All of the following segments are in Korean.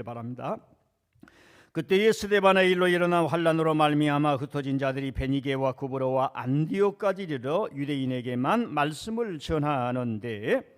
바랍니다. 그때에 스데반의 일로 일어난 환란으로 말미암아 흩어진 자들이 베니게와 구브로와 안디옥까지 이르러 유대인에게만 말씀을 전하는데,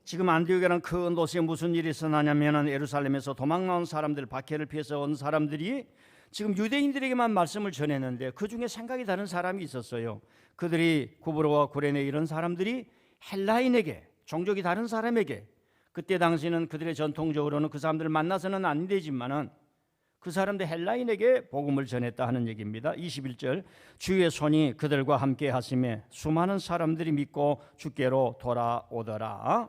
지금 안디옥이라는 큰 도시에 무슨 일이 일어나냐면 예루살렘에서 도망나온 사람들, 박해를 피해서 온 사람들이 지금 유대인들에게만 말씀을 전했는데 그 중에 생각이 다른 사람이 있었어요. 그들이 구브로와 구레네 이런 사람들이 헬라인에게, 종족이 다른 사람에게, 그때 당시는 그들의 전통적으로는 그 사람들을 만나서는 안 되지만은 그 사람들 헬라인에게 복음을 전했다 하는 얘기입니다. 21절, 주의 손이 그들과 함께 하심에 수많은 사람들이 믿고 주께로 돌아오더라.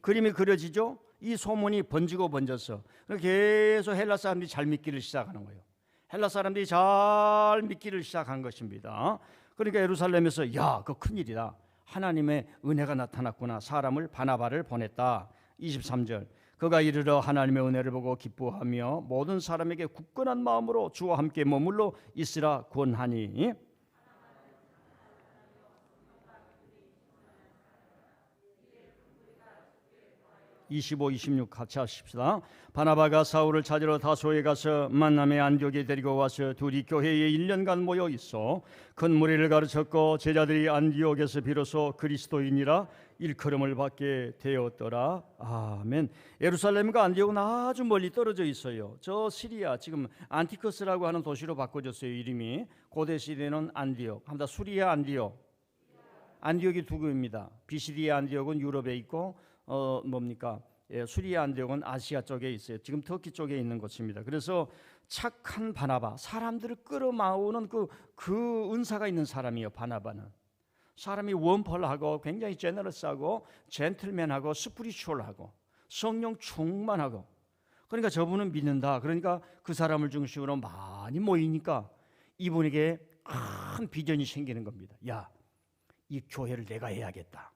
그림이 그려지죠. 이 소문이 번지고 번졌어. 계속 헬라 사람들이 잘 믿기를 시작하는 거예요. 헬라 사람들이 잘 믿기를 시작한 것입니다. 그러니까 예루살렘에서 야, 그거 큰일이다. 하나님의 은혜가 나타났구나. 사람을 바나바를 보냈다. 23절, 그가 이르러 하나님의 은혜를 보고 기뻐하며 모든 사람에게 굳건한 마음으로 주와 함께 머물러 있으라 권하니. 25, 26 같이 하십시다. 바나바가 사울을 찾으러 다소에 가서 만남의 안디옥에 데리고 와서 둘이 교회에 1년간 모여 있어 큰 무리를 가르쳤고 제자들이 안디옥에서 비로소 그리스도인이라 일컬음을 받게 되었더라. 아멘. 예루살렘과 안디옥은 아주 멀리 떨어져 있어요. 저 시리아, 지금 안티커스라고 하는 도시로 바꿔졌어요. 이름이. 고대 시대는 안디옥, 합니다. 수리아 안디옥. 안디옥이 두 개입니다. 비시디의 안디옥은 유럽에 있고 수리아 안디옥은 아시아 쪽에 있어요. 지금 터키 쪽에 있는 곳입니다. 그래서 착한 바나바, 사람들을 끌어모으는 그 은사가 있는 사람이에요. 바나바는 사람이 웜펄하고 굉장히 제너러스하고 젠틀맨하고 스피리추얼하고 성령 충만하고, 그러니까 저분은 믿는다. 그러니까 그 사람을 중심으로 많이 모이니까 이분에게 큰 비전이 생기는 겁니다. 야, 이 교회를 내가 해야겠다.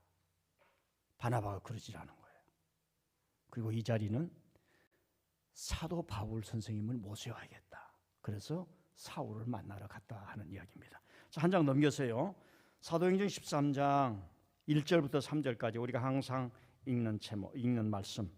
바나바가 그러질 않은 거예요. 그리고 이 자리는 사도 바울 선생님을 모셔야겠다. 그래서 사울을 만나러 갔다 하는 이야기입니다. 자, 한 장 넘겨서요. 사도행전 13장 1절부터 3절까지 우리가 항상 읽는 말씀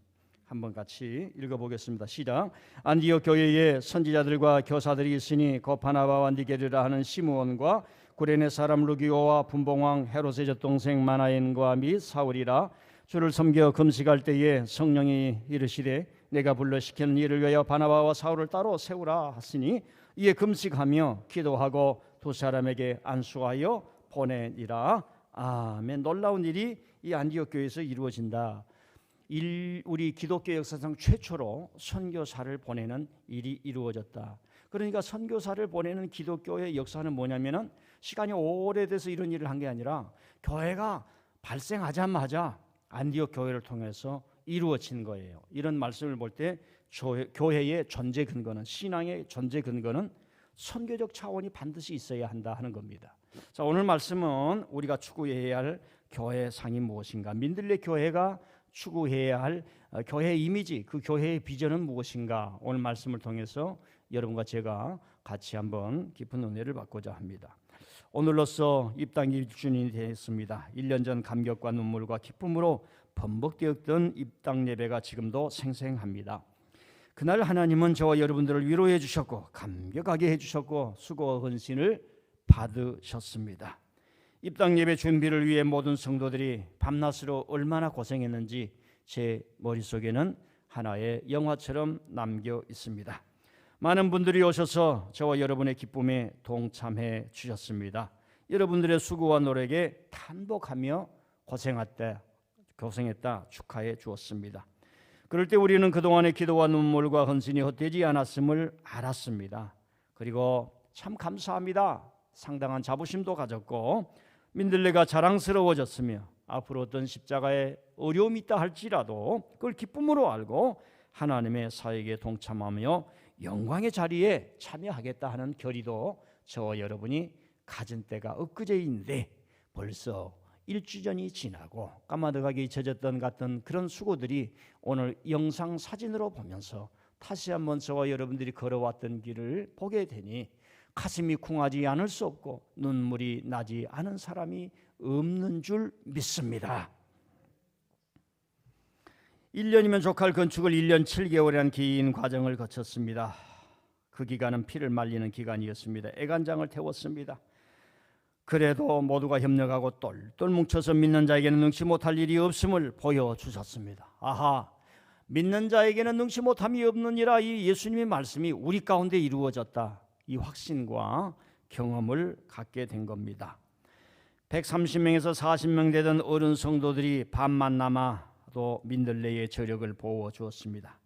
한번 같이 읽어보겠습니다. 시작. 안디옥 교회에 선지자들과 교사들이 있으니 곧 바나바와 니게르라 하는 시므온과 구레네 사람 루기오와 분봉왕 헤롯의 젖동생 마나엔과 및 사울이라. 주를 섬겨 금식할 때에 성령이 이르시되 내가 불러 시키는 일을 위하여 바나바와 사울을 따로 세우라 하시니 이에 금식하며 기도하고 두 사람에게 안수하여 보내니라. 아멘. 놀라운 일이 이 안디옥 교회에서 이루어진다. 우리 기독교 역사상 최초로 선교사를 보내는 일이 이루어졌다. 그러니까 선교사를 보내는 기독교의 역사는 뭐냐면은 시간이 오래돼서 이런 일을 한 게 아니라 교회가 발생하자마자 안디옥 교회를 통해서 이루어진 거예요. 이런 말씀을 볼 때 교회의 존재 근거는, 신앙의 존재 근거는 선교적 차원이 반드시 있어야 한다 하는 겁니다. 자, 오늘 말씀은 우리가 추구해야 할 교회상이 무엇인가, 민들레 교회가 추구해야 할 교회 이미지, 그 교회의 비전은 무엇인가, 오늘 말씀을 통해서 여러분과 제가 같이 한번 깊은 은혜를 받고자 합니다. 오늘로써 입당 1주년이 되었습니다. 1년 전 감격과 눈물과 기쁨으로 번복되었던 입당 예배가 지금도 생생합니다. 그날 하나님은 저와 여러분들을 위로해 주셨고 감격하게 해주셨고 수고와 헌신을 받으셨습니다. 입당 예배 준비를 위해 모든 성도들이 밤낮으로 얼마나 고생했는지 제 머릿속에는 하나의 영화처럼 남겨 있습니다. 많은 분들이 오셔서 저와 여러분의 기쁨에 동참해 주셨습니다. 여러분들의 수고와 노력에 탄복하며 고생했다 축하해 주었습니다. 그럴 때 우리는 그동안의 기도와 눈물과 헌신이 헛되지 않았음을 알았습니다. 그리고 참 감사합니다. 상당한 자부심도 가졌고 민들레가 자랑스러워졌으며 앞으로 어떤 십자가에 어려움이 있다 할지라도 그걸 기쁨으로 알고 하나님의 사역에 동참하며 영광의 자리에 참여하겠다 하는 결의도 저와 여러분이 가진 때가 엊그제인데 벌써 1주년이 지나고 까마득하게 잊혀졌던 같은 그런 수고들이 오늘 영상 사진으로 보면서 다시 한번 저와 여러분들이 걸어왔던 길을 보게 되니 가슴이 쿵하지 않을 수 없고 눈물이 나지 않은 사람이 없는 줄 믿습니다. 1년이면 족할 건축을 1년 7개월이라는 긴 과정을 거쳤습니다. 그 기간은 피를 말리는 기간이었습니다. 애간장을 태웠습니다. 그래도 모두가 협력하고 똘똘 뭉쳐서 믿는 자에게는 능치 못할 일이 없음을 보여주셨습니다. 아하, 믿는 자에게는 능치 못함이 없느니라. 이 예수님의 말씀이 우리 가운데 이루어졌다. 이 확신과 경험을 갖게 된 겁니다. 130명에서 40명 되던 어른 성도들이 반만 남아도 민들레의 저력을 보여주었습니다.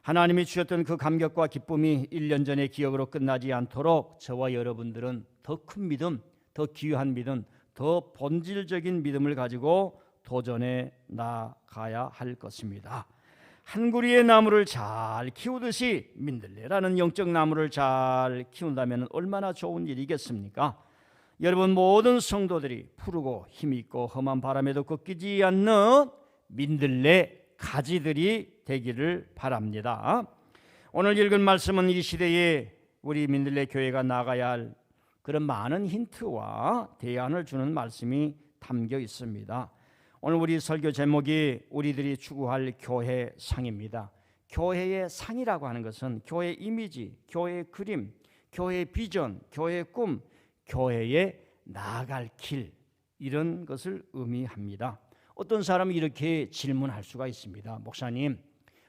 하나님이 주셨던 그 감격과 기쁨이 1년 전의 기억으로 끝나지 않도록 저와 여러분들은 더 큰 믿음, 더 귀한 믿음, 더 본질적인 믿음을 가지고 도전해 나가야 할 것입니다. 한 그루의 나무를 잘 키우듯이 민들레라는 영적 나무를 잘 키운다면 얼마나 좋은 일이겠습니까? 여러분 모든 성도들이 푸르고 힘있고 험한 바람에도 꺾이지 않는 민들레 가지들이 되기를 바랍니다. 오늘 읽은 말씀은 이 시대에 우리 민들레 교회가 나가야 할 그런 많은 힌트와 대안을 주는 말씀이 담겨 있습니다. 오늘 우리 설교 제목이 우리들이 추구할 교회 상입니다. 교회의 상이라고 하는 것은 교회 이미지, 교회의 그림, 교회의 비전, 교회의 꿈, 교회에 나아갈 길, 이런 것을 의미합니다. 어떤 사람이 이렇게 질문할 수가 있습니다. 목사님,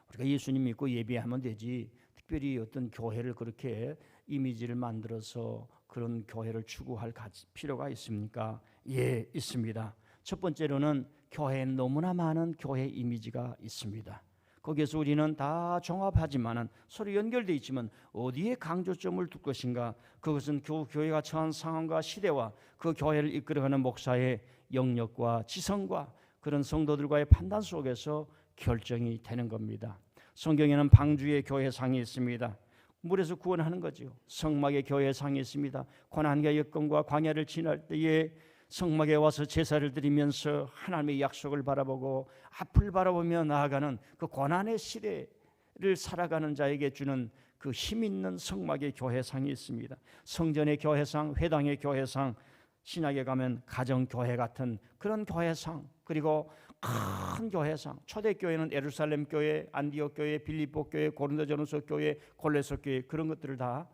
우리가 예수님 믿고 예배하면 되지 특별히 어떤 교회를 그렇게 이미지를 만들어서 그런 교회를 추구할 필요가 있습니까? 예, 있습니다. 첫 번째로는 교회에 너무나 많은 교회 이미지가 있습니다. 거기에서 우리는 다 종합하지만 서로 연결되어 있지만 어디에 강조점을 둘 것인가? 그것은 교회가 처한 상황과 시대와 그 교회를 이끌어가는 목사의 영역과 지성과 그런 성도들과의 판단 속에서 결정이 되는 겁니다. 성경에는 방주의 교회상이 있습니다. 물에서 구원하는 거죠. 성막의 교회상이 있습니다. 고난과 여건과 광야를 지날 때에 성막에 와서 제사를 드리면서 하나님의 약속을 바라보고 앞을 바라보며 나아가는 그 고난의 시대를 살아가는 자에게 주는 그 힘 있는 성막의 교회상이 있습니다. 성전의 교회상, 회당의 교회상, 신약에 가면 가정교회 같은 그런 교회상, 그리고 큰 교회상, 초대교회는 예루살렘 교회, 안디옥 교회, 빌립보 교회, 고린도전서 교회, 골로새 교회, 그런 것들을 다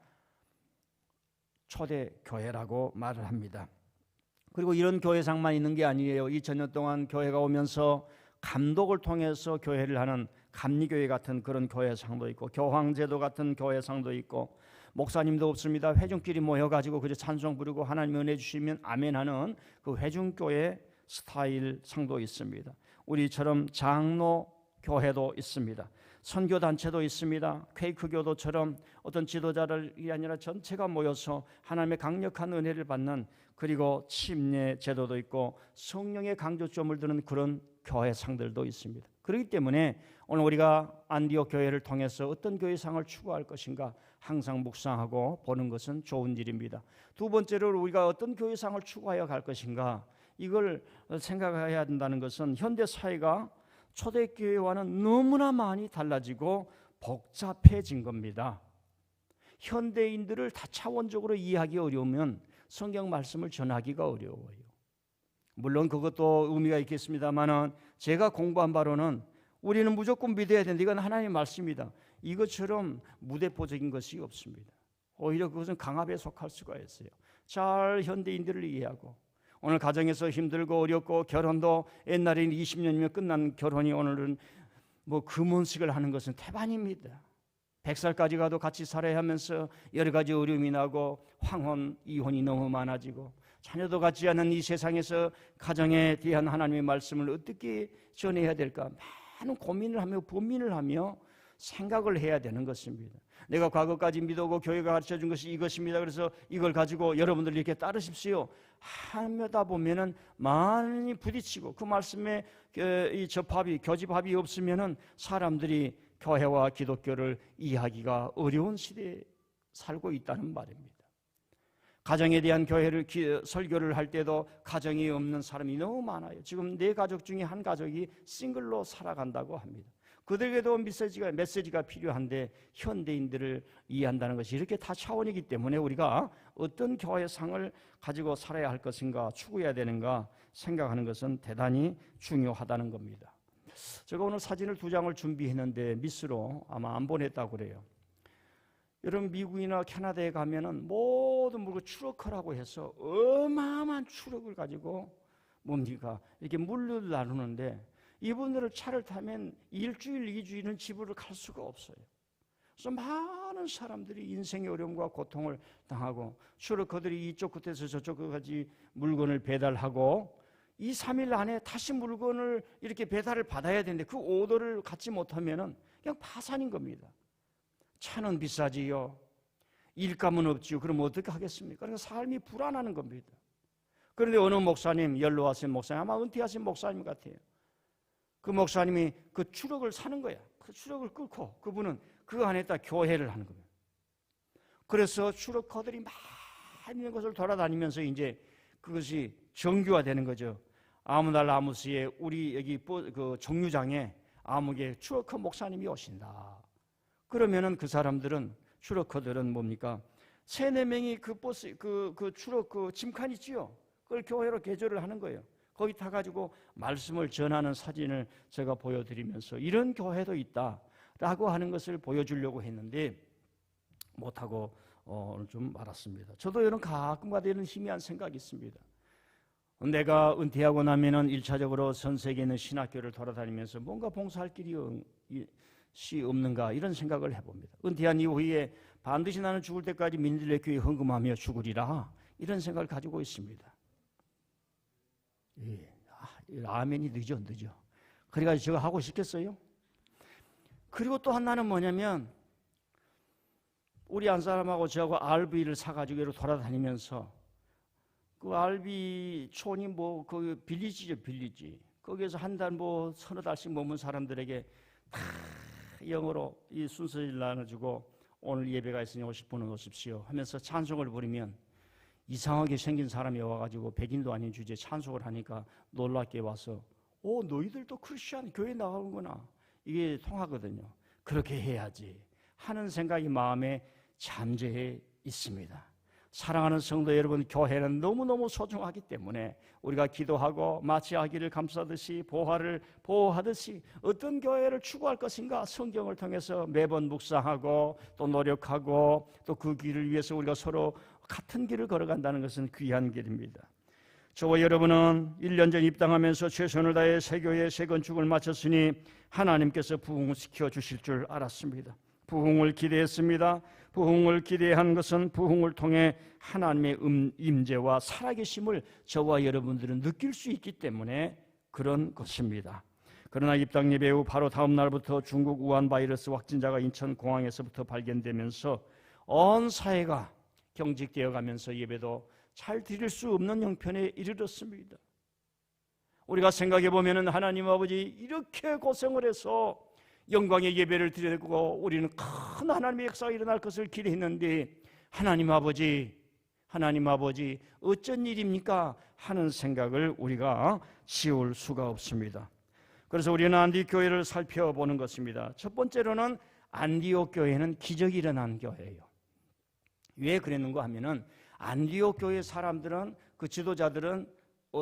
초대교회라고 말을 합니다. 그리고 이런 교회상만 있는 게 아니에요. 2000년 동안 교회가 오면서 감독을 통해서 교회를 하는 감리교회 같은 그런 교회상도 있고, 교황제도 같은 교회상도 있고, 목사님도 없습니다. 회중끼리 모여가지고 그저 찬송 부르고 하나님 은혜 주시면 아멘하는 그 회중교회 스타일 상도 있습니다. 우리처럼 장로 교회도 있습니다. 선교단체도 있습니다. 퀘이크교도처럼 어떤 지도자들이 아니라 전체가 모여서 하나님의 강력한 은혜를 받는, 그리고 침례 제도도 있고 성령의 강조점을 두는 그런 교회상들도 있습니다. 그렇기 때문에 오늘 우리가 안디옥 교회를 통해서 어떤 교회상을 추구할 것인가 항상 묵상하고 보는 것은 좋은 일입니다. 두 번째로 우리가 어떤 교회상을 추구하여 갈 것인가, 이걸 생각해야 된다는 것은 현대 사회가 초대교회와는 너무나 많이 달라지고 복잡해진 겁니다. 현대인들을 다차원적으로 이해하기 어려우면 성경 말씀을 전하기가 어려워요. 물론 그것도 의미가 있겠습니다만 제가 공부한 바로는 우리는 무조건 믿어야 된다, 이건 하나님의 말씀이다, 이것처럼 무대포적인 것이 없습니다. 오히려 그것은 강압에 속할 수가 있어요. 잘 현대인들을 이해하고, 오늘 가정에서 힘들고 어렵고 결혼도 옛날에는 20년이면 끝난 결혼이 오늘은 뭐 금혼식을 하는 것은 태반입니다. 100살까지 가도 같이 살아야 하면서 여러 가지 어려움이 나고 황혼, 이혼이 너무 많아지고 자녀도 갖지 않은 이 세상에서 가정에 대한 하나님의 말씀을 어떻게 전해야 될까 많은 고민을 하며 고민을 하며 생각을 해야 되는 것입니다. 내가 과거까지 믿어오고 교회가 가르쳐준 것이 이것입니다, 그래서 이걸 가지고 여러분들 이렇게 따르십시오 하다 보면은 많이 부딪히고 그 말씀에 이 접합이, 교집합이 없으면은 사람들이 교회와 기독교를 이해하기가 어려운 시대에 살고 있다는 말입니다. 가정에 대한 설교를 할 때도 가정이 없는 사람이 너무 많아요. 지금 내 가족 중에 한 가족이 싱글로 살아간다고 합니다. 그들에게도 메시지가 필요한데 현대인들을 이해한다는 것이 이렇게 다 차원이기 때문에 우리가 어떤 교회상을 가지고 살아야 할 것인가, 추구해야 되는가 생각하는 것은 대단히 중요하다는 겁니다. 제가 오늘 사진을 2장을 준비했는데 미스로 아마 안 보냈다고 그래요. 여러분 미국이나 캐나다에 가면은 모든 물건 추러커라고 해서 어마어마한 추러커를 가지고 뭡니까? 이렇게 물류를 나누는데 이분들을 차를 타면 1주일, 2주일은 집으로 갈 수가 없어요. 그래서 많은 사람들이 인생의 어려움과 고통을 당하고 추러커들이 이쪽 끝에서 저쪽 끝까지 물건을 배달하고 2, 3일 안에 다시 물건을 이렇게 배달을 받아야 되는데 그 오더를 갖지 못하면은 그냥 파산인 겁니다. 차는 비싸지요. 일감은 없지요. 그럼 어떻게 하겠습니까? 그러니까 삶이 불안하는 겁니다. 그런데 어느 목사님, 연로하신 목사님, 아마 은퇴하신 목사님 같아요. 그 목사님이 그 추럭을 사는 거야. 그 추럭을 끌고 그분은 그 안에다 교회를 하는 거예요. 그래서 추럭커들이 많이 있는 것을 돌아다니면서 이제 그것이 정규화되는 거죠. 아무 날 아무 시에 우리 여기 그 정류장에 아무개 추럭커 목사님이 오신다. 그러면은 그 사람들은 추럭커들은 뭡니까? 3, 4명이 그 버스 그 추럭 그 짐칸 있지요. 그걸 교회로 개조를 하는 거예요. 거기 타가지고 말씀을 전하는 사진을 제가 보여드리면서 이런 교회도 있다라고 하는 것을 보여주려고 했는데 못하고 오늘 좀 말았습니다. 저도 이런 가끔가다 이런 희미한 생각이 있습니다. 내가 은퇴하고 나면은 1차적으로 전 세계에 있는 신학교를 돌아다니면서 뭔가 봉사할 길이 없는가 이런 생각을 해봅니다. 은퇴한 이후에 반드시 나는 죽을 때까지 민들레 교회에 헌금하며 죽으리라 이런 생각을 가지고 있습니다. 예. 아멘이 늦어. 그래가지고 제가 하고 싶겠어요? 그리고 또 하나는 뭐냐면 우리 한 사람하고 저하고 RV를 사가지고 이렇게 돌아다니면서 그 RV 촌이 뭐 그 빌리지죠, 빌리지. 거기에서 한 달 뭐 서너 달씩 머문 사람들에게 다 영어로 이 순서를 나눠주고 오늘 예배가 있으니 오실 분은 오십시오 하면서 찬송을 부르면 이상하게 생긴 사람이 와가지고 백인도 아닌 주제에 찬송을 하니까 놀랍게 와서 너희들도 크리스찬 교회 나가는구나 이게 통하거든요. 그렇게 해야지 하는 생각이 마음에 잠재해 있습니다. 사랑하는 성도 여러분, 교회는 너무너무 소중하기 때문에 우리가 기도하고 마치 아기를 감싸듯이 보화를 보호하듯이 어떤 교회를 추구할 것인가 성경을 통해서 매번 묵상하고 또 노력하고 또 그 길을 위해서 우리가 서로 같은 길을 걸어간다는 것은 귀한 길입니다. 저와 여러분은 1년 전 입당하면서 최선을 다해 새 교회 새 건축을 마쳤으니 하나님께서 부흥을 시켜 주실 줄 알았습니다. 부흥을 기대했습니다. 부흥을 기대한 것은 부흥을 통해 하나님의 임재와 살아계심을 저와 여러분들은 느낄 수 있기 때문에 그런 것입니다. 그러나 입당 예배 후 바로 다음 날부터 중국 우한 바이러스 확진자가 인천공항에서부터 발견되면서 온 사회가 경직되어 가면서 예배도 잘 드릴 수 없는 형편에 이르렀습니다. 우리가 생각해 보면 하나님 아버지 이렇게 고생을 해서 영광의 예배를 드리고 우리는 큰 하나님의 역사가 일어날 것을 기대했는데 하나님 아버지 어쩐 일입니까? 하는 생각을 우리가 지울 수가 없습니다. 그래서 우리는 안디옥 교회를 살펴보는 것입니다. 첫 번째로는 안디옥 교회는 기적이 일어난 교회예요. 왜 그랬는가 하면은 안디옥 교회 사람들은 그 지도자들은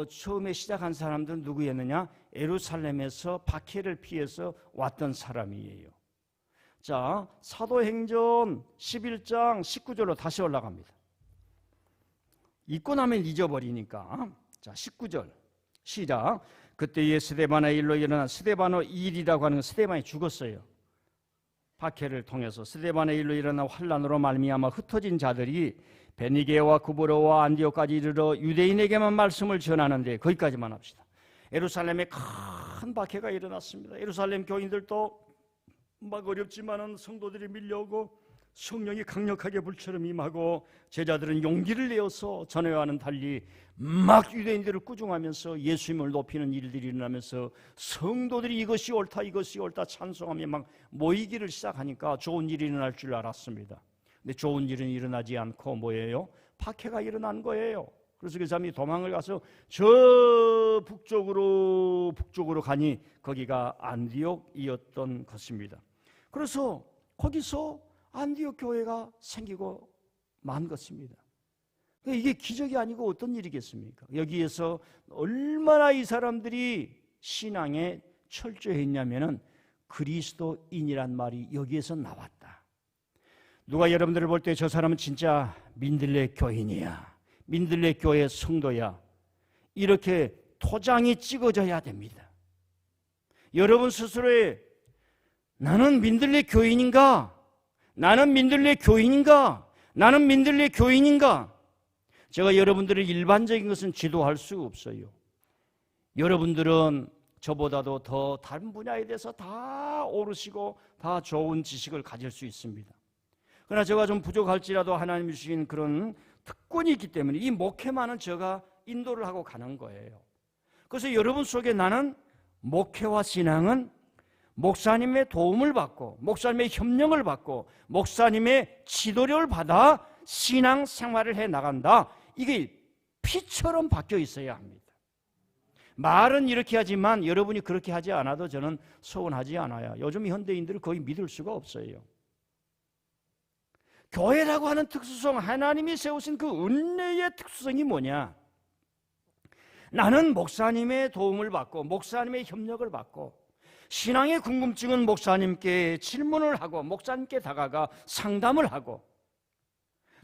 처음에 시작한 사람들은 누구였느냐? 예루살렘에서 박해를 피해서 왔던 사람이에요. 자, 사도행전 11장 19절로 다시 올라갑니다. 읽고 나면 잊어버리니까. 자, 19절 시작. 그때에 스데바나의 일로 일어난 스데바노 일이라고 하는 스데반이 죽었어요. 박해를 통해서 스데반의 일로 일어난 환난으로 말미암아 흩어진 자들이 베니게와 구브로와 안디옥까지 이르러 유대인에게만 말씀을 전하는데 거기까지만 합시다. 예루살렘에 큰 박해가 일어났습니다. 예루살렘 교인들도 막 어렵지만은 성도들이 밀려오고 성령이 강력하게 불처럼 임하고 제자들은 용기를 내어서 전에와는 달리 막 유대인들을 꾸중하면서 예수님을 높이는 일들이 일어나면서 성도들이 이것이 옳다 찬송하며 막 모이기를 시작하니까 좋은 일이 일어날 줄 알았습니다. 근데 좋은 일은 일어나지 않고 뭐예요? 박해가 일어난 거예요. 그래서 그 사람이 도망을 가서 저 북쪽으로 가니 거기가 안디옥이었던 것입니다. 그래서 거기서 안디옥 교회가 생기고 만 것입니다. 이게 기적이 아니고 어떤 일이겠습니까? 여기에서 얼마나 이 사람들이 신앙에 철저했냐면은 그리스도인이란 말이 여기에서 나왔다. 누가 여러분들을 볼 때 저 사람은 진짜 민들레 교인이야, 민들레 교회 성도야, 이렇게 토장이 찍어져야 됩니다. 여러분 스스로의 나는 민들레 교인인가? 나는 민들레 교인인가? 나는 민들레 교인인가? 제가 여러분들을 일반적인 것은 지도할 수 없어요. 여러분들은 저보다도 더 다른 분야에 대해서 다 오르시고 다 좋은 지식을 가질 수 있습니다. 그러나 제가 좀 부족할지라도 하나님이 주신 그런 특권이 있기 때문에 이 목회만은 제가 인도를 하고 가는 거예요. 그래서 여러분 속에 나는 목회와 신앙은 목사님의 도움을 받고 목사님의 협력을 받고 목사님의 지도를 받아 신앙 생활을 해 나간다. 이게 피처럼 바뀌어 있어야 합니다. 말은 이렇게 하지만 여러분이 그렇게 하지 않아도 저는 서운하지 않아요. 요즘 현대인들은 거의 믿을 수가 없어요. 교회라고 하는 특수성, 하나님이 세우신 그 은혜의 특수성이 뭐냐? 나는 목사님의 도움을 받고 목사님의 협력을 받고 신앙의 궁금증은 목사님께 질문을 하고 목사님께 다가가 상담을 하고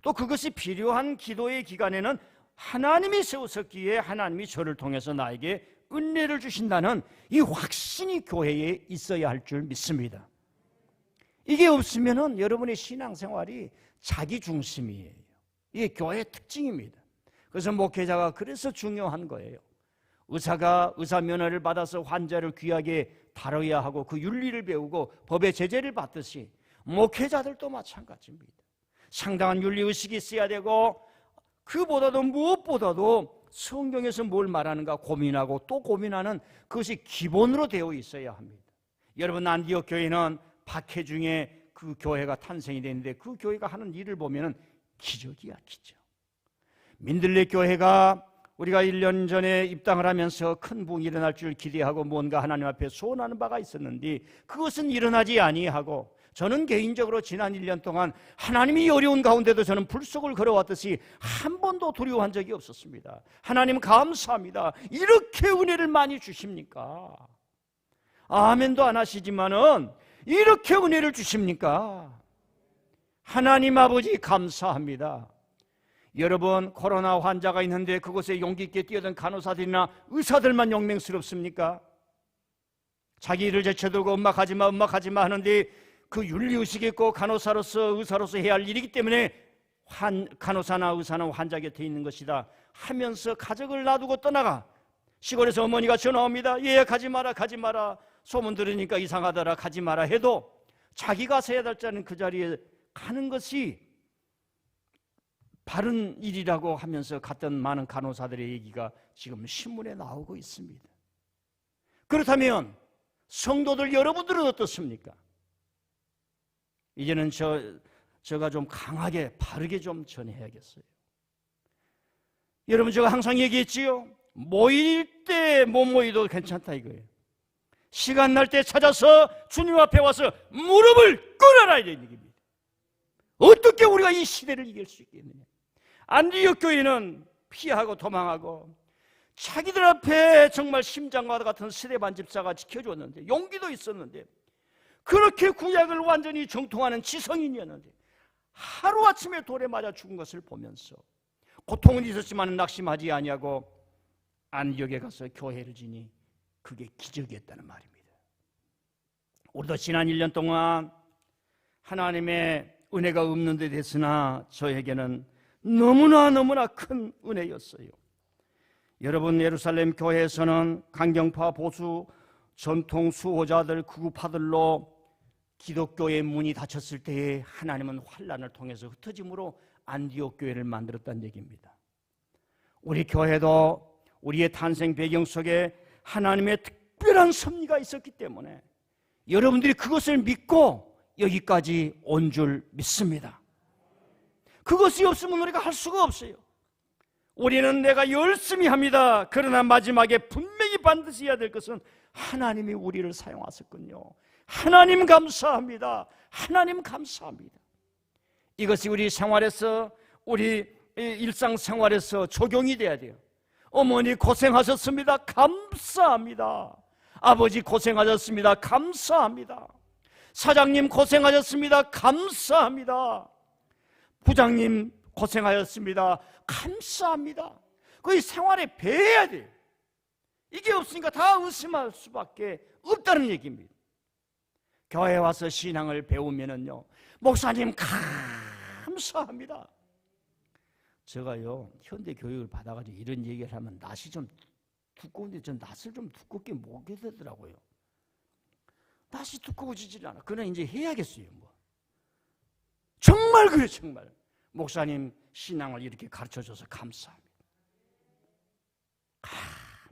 또 그것이 필요한 기도의 기간에는 하나님이 세우셨기에 하나님이 저를 통해서 나에게 은혜를 주신다는 이 확신이 교회에 있어야 할 줄 믿습니다. 이게 없으면은 여러분의 신앙생활이 자기 중심이에요. 이게 교회의 특징입니다. 그래서 목회자가 그래서 중요한 거예요. 의사가 의사 면허를 받아서 환자를 귀하게 다뤄야 하고 그 윤리를 배우고 법의 제재를 받듯이 목회자들도 마찬가지입니다. 상당한 윤리의식이 있어야 되고 그보다도 무엇보다도 성경에서 뭘 말하는가 고민하고 또 고민하는 그것이 기본으로 되어 있어야 합니다. 여러분 안디옥 교회는 박해중에 그 교회가 탄생이 됐는데 그 교회가 하는 일을 보면 기적이야, 기적. 민들레 교회가 우리가 1년 전에 입당을 하면서 큰 부흥이 일어날 줄 기대하고 뭔가 하나님 앞에 소원하는 바가 있었는데 그것은 일어나지 아니하고 저는 개인적으로 지난 1년 동안 하나님이 어려운 가운데도 저는 불속을 걸어왔듯이 한 번도 두려워한 적이 없었습니다. 하나님 감사합니다. 이렇게 은혜를 많이 주십니까? 아멘도 안 하시지만은 이렇게 은혜를 주십니까? 하나님 아버지 감사합니다. 여러분 코로나 환자가 있는데 그곳에 용기 있게 뛰어든 간호사들이나 의사들만 용맹스럽습니까? 자기 일을 제쳐두고 엄마 가지마 하는데 그 윤리의식이 있고 간호사로서 의사로서 해야 할 일이기 때문에 간호사나 의사는 환자 곁에 있는 것이다 하면서 가족을 놔두고 떠나가 시골에서 어머니가 전화 옵니다. 얘 가지 마라 소문 들으니까 이상하더라 가지 마라 해도 자기가 서야 될 자는 그 자리에 가는 것이 바른 일이라고 하면서 갔던 많은 간호사들의 얘기가 지금 신문에 나오고 있습니다. 그렇다면 성도들 여러분들은 어떻습니까? 이제는 제가 좀 강하게 바르게 좀 전해야겠어요. 여러분 제가 항상 얘기했지요. 모일 때 못 모이도 괜찮다 이거예요. 시간 날 때 찾아서 주님 앞에 와서 무릎을 꿇어라 이런 얘기입니다. 어떻게 우리가 이 시대를 이길 수 있겠느냐. 안디옥 교회는 피하고 도망하고 자기들 앞에 정말 심장과 같은 스데반 집사가 지켜줬는데 용기도 있었는데 그렇게 구약을 완전히 정통하는 지성인이었는데 하루아침에 돌에 맞아 죽은 것을 보면서 고통은 있었지만 낙심하지 아니하고 안디옥에 가서 교회를 지니 그게 기적이었다는 말입니다. 우리도 지난 1년 동안 하나님의 은혜가 없는 데 됐으나 저에게는 너무나 큰 은혜였어요. 여러분 예루살렘 교회에서는 강경파 보수 전통 수호자들 극우파들로 기독교의 문이 닫혔을 때에 하나님은 환난을 통해서 흩어짐으로 안디옥 교회를 만들었다는 얘기입니다. 우리 교회도 우리의 탄생 배경 속에 하나님의 특별한 섭리가 있었기 때문에 여러분들이 그것을 믿고 여기까지 온 줄 믿습니다. 그것이 없으면 우리가 할 수가 없어요. 우리는 내가 열심히 합니다. 그러나 마지막에 분명히 반드시 해야 될 것은 하나님이 우리를 사용하셨군요. 하나님 감사합니다. 하나님 감사합니다. 이것이 우리 생활에서, 우리 일상생활에서 적용이 돼야 돼요. 어머니 고생하셨습니다. 감사합니다. 아버지 고생하셨습니다. 감사합니다. 사장님 고생하셨습니다. 감사합니다. 부장님 고생하셨습니다. 감사합니다. 그의 생활에 배워야 돼요. 이게 없으니까 다 의심할 수밖에 없다는 얘기입니다. 교회 와서 신앙을 배우면은요, 목사님 감사합니다. 제가요, 현대 교육을 받아가지고 이런 얘기를 하면 낯이 좀 두꺼운데 전 낯을 좀 두껍게 먹게 되더라고요. 낯이 두꺼워지질 않아. 그러나 이제 해야겠어요. 뭐. 정말 그래요. 정말 목사님 신앙을 이렇게 가르쳐줘서 감사합니다.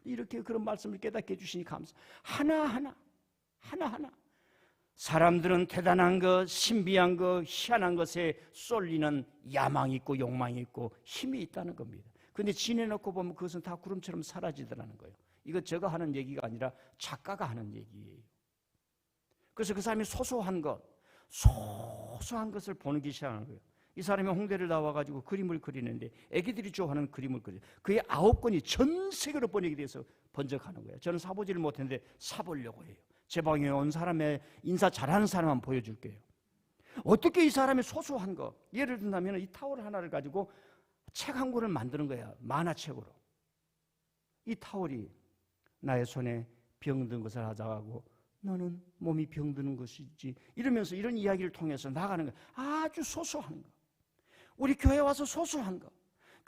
이렇게 그런 말씀을 깨닫게 해주시니 감사. 하나하나 사람들은 대단한 것, 신비한 것, 희한한 것에 쏠리는 야망이 있고 욕망이 있고 힘이 있다는 겁니다. 근데 지내놓고 보면 그것은 다 구름처럼 사라지더라는 거예요. 이거 제가 하는 얘기가 아니라 작가가 하는 얘기예요. 그래서 그 사람이 소소한 것을 보는 게 시작하는 거예요. 이 사람이 홍대를 나와가지고 그림을 그리는데 애기들이 좋아하는 그림을 그려요. 그의 9권이 전 세계로 번역이 돼서 번역하는 거예요. 저는 사보지를 못했는데 사보려고 해요. 제 방에 온 사람의 인사 잘하는 사람만 보여줄게요. 어떻게 이 사람이 소소한 거, 예를 든다면 이 타월 하나를 가지고 책 한 권을 만드는 거야. 만화책으로. 이 타월이 나의 손에 병든 것을 하자고 너는 몸이 병드는 것이지, 이러면서 이런 이야기를 통해서 나가는 거야. 아주 소소한 거. 우리 교회 와서 소소한 거,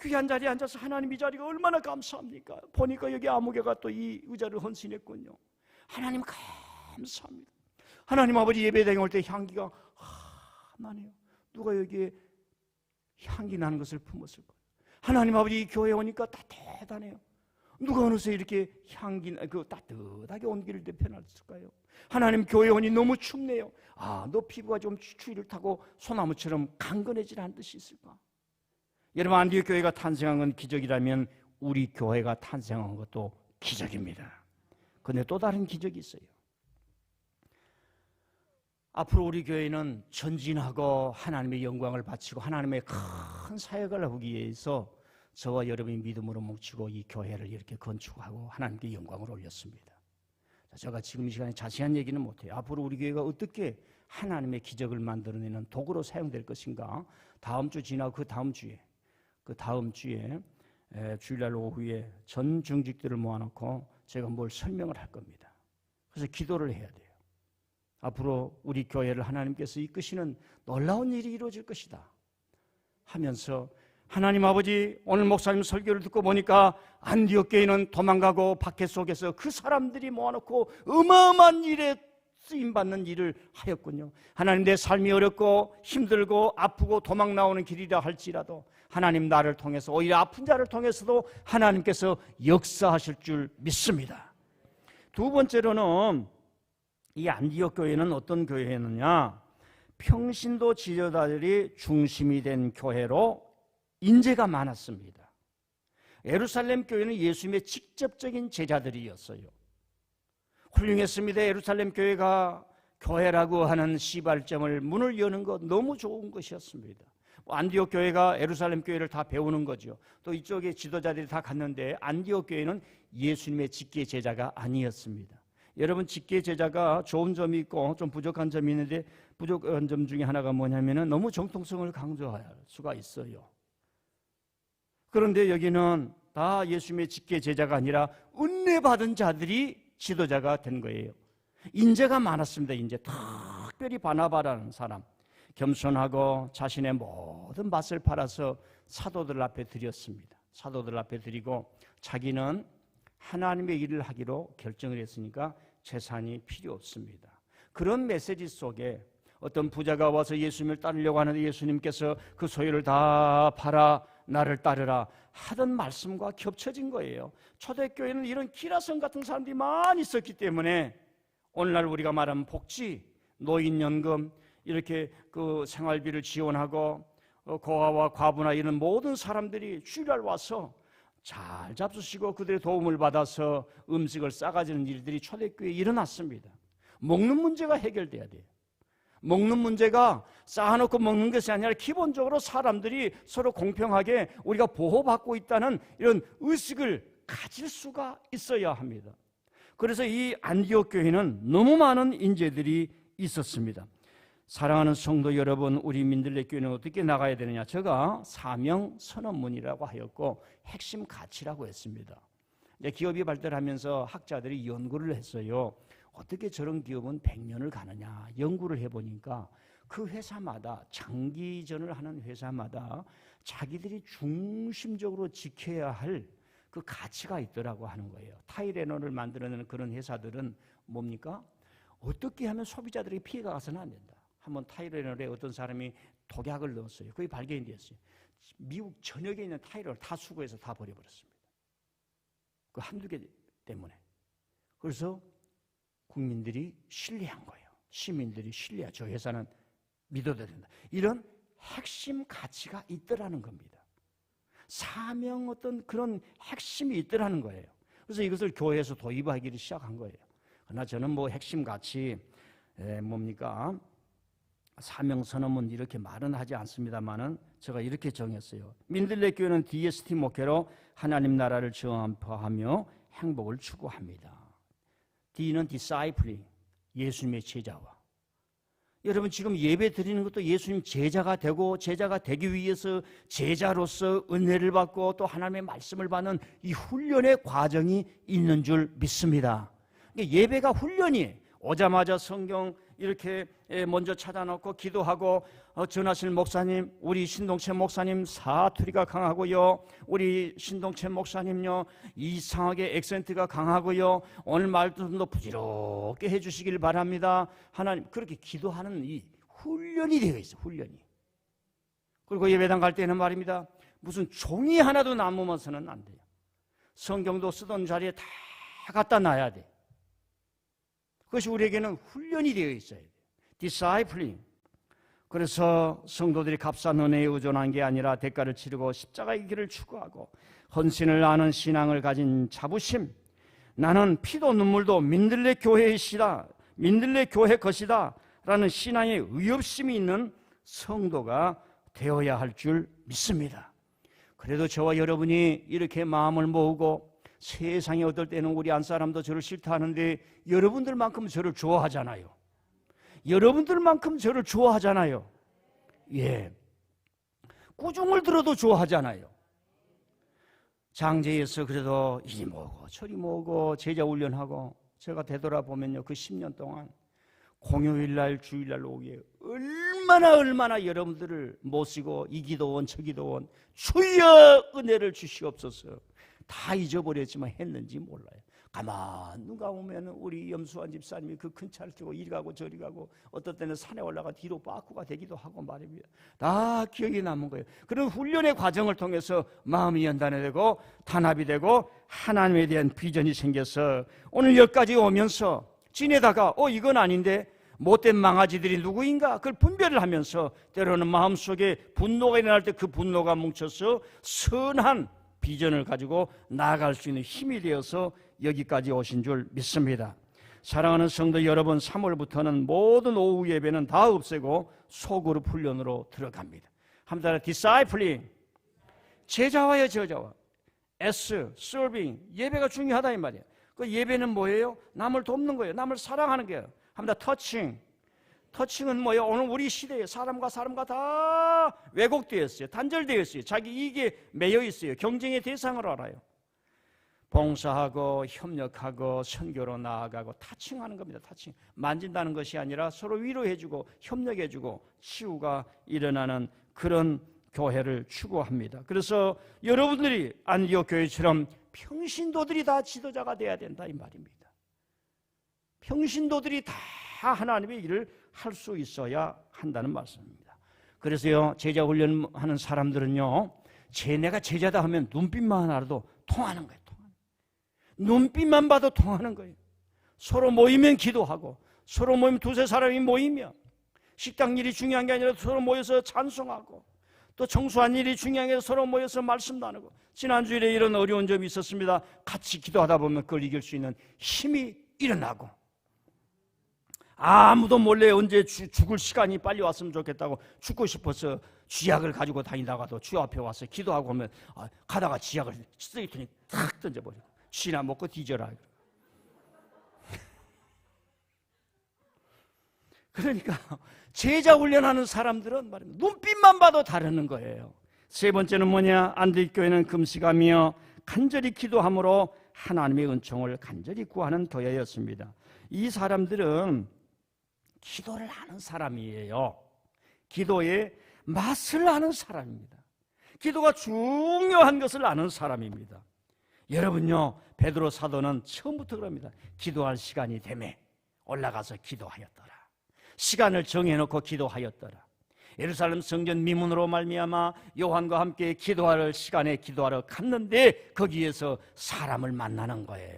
귀한 자리에 앉아서 하나님 이 자리가 얼마나 감사합니까? 보니까 여기 아무개가 또 이 의자를 헌신했군요. 하나님 감사합니다. 하나님 아버지 예배당에 올 때 향기가 나네요. 누가 여기에 향기 나는 것을 품었을 거예요. 하나님 아버지 이 교회에 오니까 따뜻하네요. 누가 어느새 이렇게 향기, 따뜻하게 온기를 대표놨을까요? 하나님 교회에 오니 너무 춥네요. 너 피부가 좀 추위를 타고 소나무처럼 강건해질 않은 뜻이 있을까? 여러분, 안디옥 교회가 탄생한 건 기적이라면 우리 교회가 탄생한 것도 기적입니다. 그런데 또 다른 기적이 있어요. 앞으로 우리 교회는 전진하고 하나님의 영광을 바치고 하나님의 큰 사역을 하기 위해서 저와 여러분이 믿음으로 뭉치고 이 교회를 이렇게 건축하고 하나님께 영광을 올렸습니다. 제가 지금 이 시간에 자세한 얘기는 못해요. 앞으로 우리 교회가 어떻게 하나님의 기적을 만들어내는 도구로 사용될 것인가, 다음 주 지나고 그 다음 주에 주일날 오후에 전 중직들을 모아놓고 제가 뭘 설명을 할 겁니다. 그래서 기도를 해야 돼요. 앞으로 우리 교회를 하나님께서 이끄시는 놀라운 일이 이루어질 것이다 하면서, 하나님 아버지, 오늘 목사님 설교를 듣고 보니까 안디옥 교회는 도망가고 박해 속에서 그 사람들이 모아놓고 어마어마한 일에 쓰임받는 일을 하였군요. 하나님, 내 삶이 어렵고 힘들고 아프고 도망 나오는 길이라 할지라도 하나님, 나를 통해서, 오히려 아픈 자를 통해서도 하나님께서 역사하실 줄 믿습니다. 두 번째로는 이 안디옥 교회는 어떤 교회였느냐, 평신도 지도자들이 중심이 된 교회로 인재가 많았습니다. 예루살렘 교회는 예수님의 직접적인 제자들이었어요. 훌륭했습니다. 예루살렘 교회가 교회라고 하는 시발점을 문을 여는 것 너무 좋은 것이었습니다. 안디옥 교회가 예루살렘 교회를 다 배우는 거죠. 또 이쪽에 지도자들이 다 갔는데 안디옥 교회는 예수님의 직계 제자가 아니었습니다. 여러분, 직계 제자가 좋은 점이 있고 좀 부족한 점이 있는데, 부족한 점 중에 하나가 뭐냐면은 너무 정통성을 강조할 수가 있어요. 그런데 여기는 다 예수님의 직계 제자가 아니라 은혜 받은 자들이 지도자가 된 거예요. 인재가 많았습니다. 인재, 특별히 바나바라는 사람, 겸손하고 자신의 모든 맛을 팔아서 사도들 앞에 드렸습니다. 사도들 앞에 드리고 자기는 하나님의 일을 하기로 결정을 했으니까 재산이 필요 없습니다. 그런 메시지 속에 어떤 부자가 와서 예수님을 따르려고 하는데 예수님께서 그 소유를 다 팔아 나를 따르라 하던 말씀과 겹쳐진 거예요. 초대교회는 이런 기라성 같은 사람들이 많이 있었기 때문에 오늘날 우리가 말하는 복지, 노인연금, 이렇게 그 생활비를 지원하고 고아와 과부나 이런 모든 사람들이 주일날 와서 잘 잡수시고 그들의 도움을 받아서 음식을 싸가지는 일들이 초대교회에 일어났습니다. 먹는 문제가 해결돼야 돼요. 먹는 문제가 쌓아놓고 먹는 것이 아니라 기본적으로 사람들이 서로 공평하게 우리가 보호받고 있다는 이런 의식을 가질 수가 있어야 합니다. 그래서 이 안디옥 교회는 너무 많은 인재들이 있었습니다. 사랑하는 성도 여러분, 우리 민들레 교회는 어떻게 나가야 되느냐? 제가 사명 선언문이라고 하였고 핵심 가치라고 했습니다. 기업이 발달하면서 학자들이 연구를 했어요. 어떻게 저런 기업은 100년을 가느냐 연구를 해보니까 그 회사마다 장기전을 하는 회사마다 자기들이 중심적으로 지켜야 할 그 가치가 있더라고 하는 거예요. 타이레놀을 만들어내는 그런 회사들은 뭡니까? 어떻게 하면 소비자들에게 피해가 가서는 안 된다. 한번 타이레놀에 어떤 사람이 독약을 넣었어요. 그게 발견이 됐어요. 미국 전역에 있는 타이레놀 다 수거해서 다 버려버렸습니다. 그 한두 개 때문에. 그래서 국민들이 신뢰한 거예요. 시민들이 신뢰한 저 회사는 믿어도 된다. 이런 핵심 가치가 있더라는 겁니다. 사명 어떤 그런 핵심이 있더라는 거예요. 그래서 이것을 교회에서 도입하기를 시작한 거예요. 그러나 저는 뭐 핵심 가치 뭡니까? 사명선언문 이렇게 말은 하지 않습니다만은 제가 이렇게 정했어요. 민들레 교회는 DST 목회로 하나님 나라를 전파하며 행복을 추구합니다. D는 discipling, 예수님의 제자와. 여러분 지금 예배 드리는 것도 예수님 제자가 되고 제자가 되기 위해서 제자로서 은혜를 받고 또 하나님의 말씀을 받는 이 훈련의 과정이 있는 줄 믿습니다. 예배가 훈련이에요. 오자마자 성경 이렇게 먼저 찾아놓고 기도하고 전하실 목사님, 우리 신동채 목사님 사투리가 강하고요. 우리 신동채 목사님요 이상하게 액센트가 강하고요. 오늘 말씀도 부지런하게 해주시길 바랍니다. 하나님 그렇게 기도하는 이 훈련이 되어 있어요. 훈련이. 그리고 예배당 갈 때는 말입니다. 무슨 종이 하나도 남으면서는 안 돼요. 성경도 쓰던 자리에 다 갖다 놔야 돼. 그것이 우리에게는 훈련이 되어 있어야 돼요. 디사이플링. 그래서 성도들이 값싼 은혜에 의존한 게 아니라 대가를 치르고 십자가의 길을 추구하고 헌신을 아는 신앙을 가진 자부심. 나는 피도 눈물도 민들레 교회의 시다. 민들레 교회 것이다. 라는 신앙의 의협심이 있는 성도가 되어야 할 줄 믿습니다. 그래도 저와 여러분이 이렇게 마음을 모으고 세상에 어떨 때는 우리 안사람도 저를 싫다하는데 여러분들만큼 저를 좋아하잖아요. 여러분들만큼 저를 좋아하잖아요. 예, 꾸중을 들어도 좋아하잖아요. 장제에서 그래도 이리 모으고 저리 모으고 제자 훈련하고 제가 되돌아보면요 그 10년 동안 공휴일날 주일날 오후에 얼마나 여러분들을 모시고 이 기도원 저 기도원 주여 은혜를 주시옵소서 다 잊어버렸지만 했는지 몰라요. 가만 눈 감으면 우리 염수환 집사님이 그 큰 차를 타고 이리 가고 저리 가고 어떨 때는 산에 올라가 뒤로 빠꾸가 되기도 하고 말입니다. 다 기억이 남은 거예요. 그런 훈련의 과정을 통해서 마음이 연단되고 단합이 되고 하나님에 대한 비전이 생겨서 오늘 여기까지 오면서 지내다가 이건 아닌데 못된 망아지들이 누구인가 그걸 분별을 하면서 때로는 마음속에 분노가 일어날 때 그 분노가 뭉쳐서 선한 비전을 가지고 나아갈 수 있는 힘이 되어서 여기까지 오신 줄 믿습니다. 사랑하는 성도 여러분, 3월부터는 모든 오후 예배는 다 없애고 소그룹 훈련으로 들어갑니다. 한번 따라 discipling, 제자와요 제자와. S, serving, 예배가 중요하다 이 말이에요. 그 예배는 뭐예요? 남을 돕는 거예요. 남을 사랑하는 거예요. 한번 더 터칭. 터칭은 뭐예요? 오늘 우리 시대에 사람과 다 왜곡되어 있어요. 단절되어 있어요. 자기 이익에 매여 있어요. 경쟁의 대상으로 알아요. 봉사하고 협력하고 선교로 나아가고 타칭하는 겁니다. 타칭. 만진다는 것이 아니라 서로 위로해주고 협력해주고 치유가 일어나는 그런 교회를 추구합니다. 그래서 여러분들이 안디옥 교회처럼 평신도들이 다 지도자가 돼야 된다 이 말입니다. 평신도들이 다 하나님의 일을 할 수 있어야 한다는 말씀입니다. 그래서요 제자 훈련하는 사람들은요 내가 제자다 하면 눈빛만 알아도 통하는 거예요. 눈빛만 봐도 통하는 거예요. 서로 모이면 기도하고 서로 모이면 두세 사람이 모이면 식당 일이 중요한 게 아니라 서로 모여서 찬송하고 또 청소한 일이 중요한 게 서로 모여서 말씀 나누고, 지난주일에 이런 어려운 점이 있었습니다. 같이 기도하다 보면 그걸 이길 수 있는 힘이 일어나고, 아무도 몰래 언제 죽을 시간이 빨리 왔으면 좋겠다고 죽고 싶어서 쥐약을 가지고 다니다가도 주 앞에 와서 기도하고 오면 가다가 쥐약을 쓰레기통에 탁 던져버리고 쥐나 먹고 뒤져라. 그러니까 제자 훈련하는 사람들은 말입니다. 눈빛만 봐도 다르는 거예요. 세 번째는 뭐냐? 안디교회는 금식하며 간절히 기도함으로 하나님의 은총을 간절히 구하는 교회였습니다. 이 사람들은 기도를 하는 사람이에요. 기도의 맛을 아는 사람입니다. 기도가 중요한 것을 아는 사람입니다. 여러분요, 베드로 사도는 처음부터 그럽니다. 기도할 시간이 되매 올라가서 기도하였더라. 시간을 정해놓고 기도하였더라. 예루살렘 성전 미문으로 말미암아 요한과 함께 기도할 시간에 기도하러 갔는데 거기에서 사람을 만나는 거예요.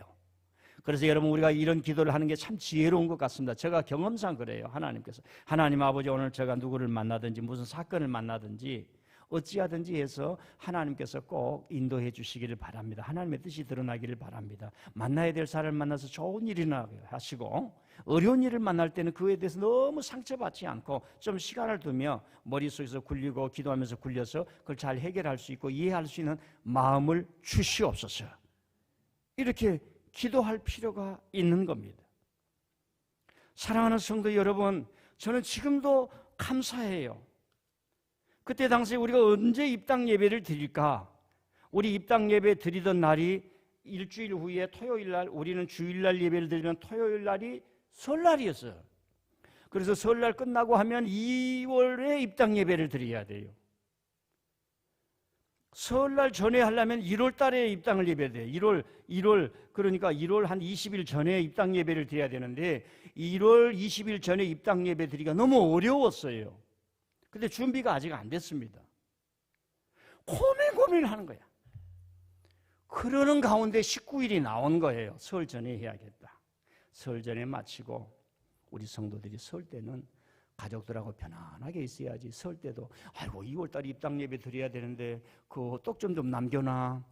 그래서 여러분, 우리가 이런 기도를 하는 게 참 지혜로운 것 같습니다. 제가 경험상 그래요. 하나님께서 하나님 아버지, 오늘 제가 누구를 만나든지 무슨 사건을 만나든지 어찌하든지 해서 하나님께서 꼭 인도해 주시기를 바랍니다. 하나님의 뜻이 드러나기를 바랍니다. 만나야 될 사람을 만나서 좋은 일이나 하시고, 어려운 일을 만날 때는 그에 대해서 너무 상처받지 않고 좀 시간을 두며 머릿속에서 굴리고 기도하면서 굴려서 그걸 잘 해결할 수 있고 이해할 수 있는 마음을 주시옵소서. 이렇게 기도할 필요가 있는 겁니다. 사랑하는 성도 여러분, 저는 지금도 감사해요. 그때 당시에 우리가 언제 입당 예배를 드릴까? 우리 입당 예배 드리던 날이 일주일 후에 토요일날, 우리는 주일날 예배를 드리면 토요일날이 설날이었어요. 그래서 설날 끝나고 하면 2월에 입당 예배를 드려야 돼요. 설날 전에 하려면 1월 달에 입당을 예배해야 돼요. 1월 그러니까 1월 한 20일 전에 입당 예배를 드려야 되는데 1월 20일 전에 입당 예배 드리기가 너무 어려웠어요. 근데 준비가 아직 안 됐습니다. 고민을 하는 거야. 그러는 가운데 19일이 나온 거예요. 설 전에 해야겠다. 설 전에 마치고 우리 성도들이 설 때는 가족들하고 편안하게 있어야지. 설 때도 아이고 2월달에 입당 예배 드려야 되는데 그 떡 좀 남겨놔.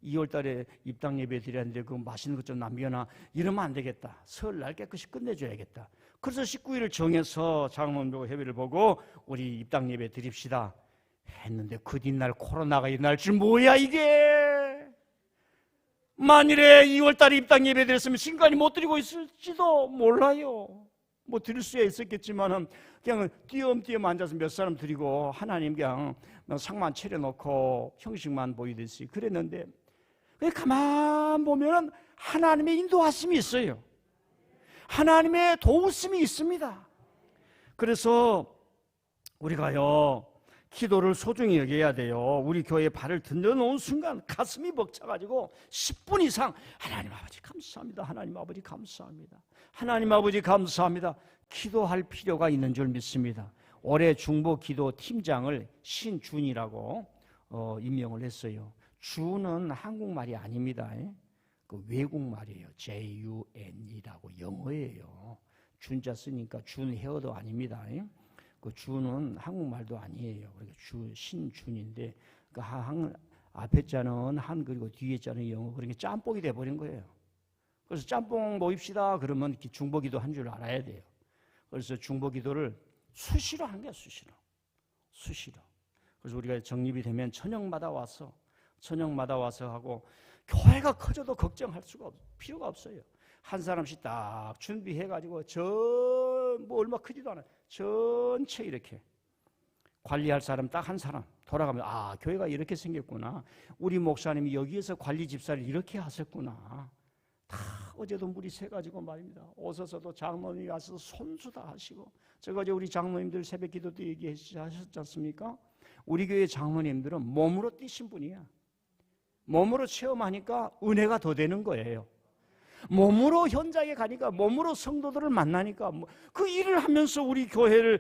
2월달에 입당 예배 드려야 되는데 그 맛있는 것 좀 남겨놔. 이러면 안 되겠다. 설날 깨끗이 끝내줘야겠다. 그래서 19일을 정해서 장로님들과 협의를 보고 우리 입당 예배 드립시다 했는데 그 뒷날 코로나가 일어날 줄 뭐야 이게. 만일에 2월달에 입당 예배 드렸으면 신간이 못 드리고 있을지도 몰라요. 뭐 드릴 수야 있었겠지만은 그냥 띄엄띄엄 앉아서 몇 사람 드리고 하나님 그냥 상만 차려놓고 형식만 보이듯이 그랬는데, 가만 보면은 하나님의 인도하심이 있어요. 하나님의 도우심이 있습니다. 그래서 우리가요, 기도를 소중히 여겨야 돼요. 우리 교회에 발을 던져놓은 순간 가슴이 벅차가지고 10분 이상 하나님 아버지 감사합니다. 하나님 아버지 감사합니다. 하나님 아버지 감사합니다. 기도할 필요가 있는 줄 믿습니다. 올해 중보 기도 팀장을 신준이라고 임명을 했어요. 준은 한국말이 아닙니다. 그 외국말이에요. JUN이라고 영어예요. 준자 쓰니까 준 헤어도 아닙니다. 그 준은 한국말도 아니에요. 그러니까 신준인데 그 앞에 자는 한 그리고 뒤에 자는 영어, 그러니까 짬뽕이 돼버린 거예요. 그래서 짬뽕 모입시다 그러면 중보기도 한 줄 알아야 돼요. 그래서 중보기도를 수시로 하는 거야. 수시로. 그래서 우리가 정립이 되면 저녁마다 와서 하고, 교회가 커져도 걱정할 필요가 없어요. 한 사람씩 딱 준비해가지고 뭐 얼마 크지도 않아요. 전체 이렇게 관리할 사람 딱 한 사람 돌아가면 교회가 이렇게 생겼구나. 우리 목사님이 여기에서 관리 집사를 이렇게 하셨구나. 다 어제도 물이 새가지고 말입니다. 오셔서도 장로님이 와서 손수 다 하시고, 제가 어제 우리 장로님들 새벽 기도 때 얘기하셨지 않습니까? 우리 교회 장로님들은 몸으로 뛰신 분이야. 몸으로 체험하니까 은혜가 더 되는 거예요. 몸으로 현장에 가니까, 몸으로 성도들을 만나니까 그 일을 하면서 우리 교회를,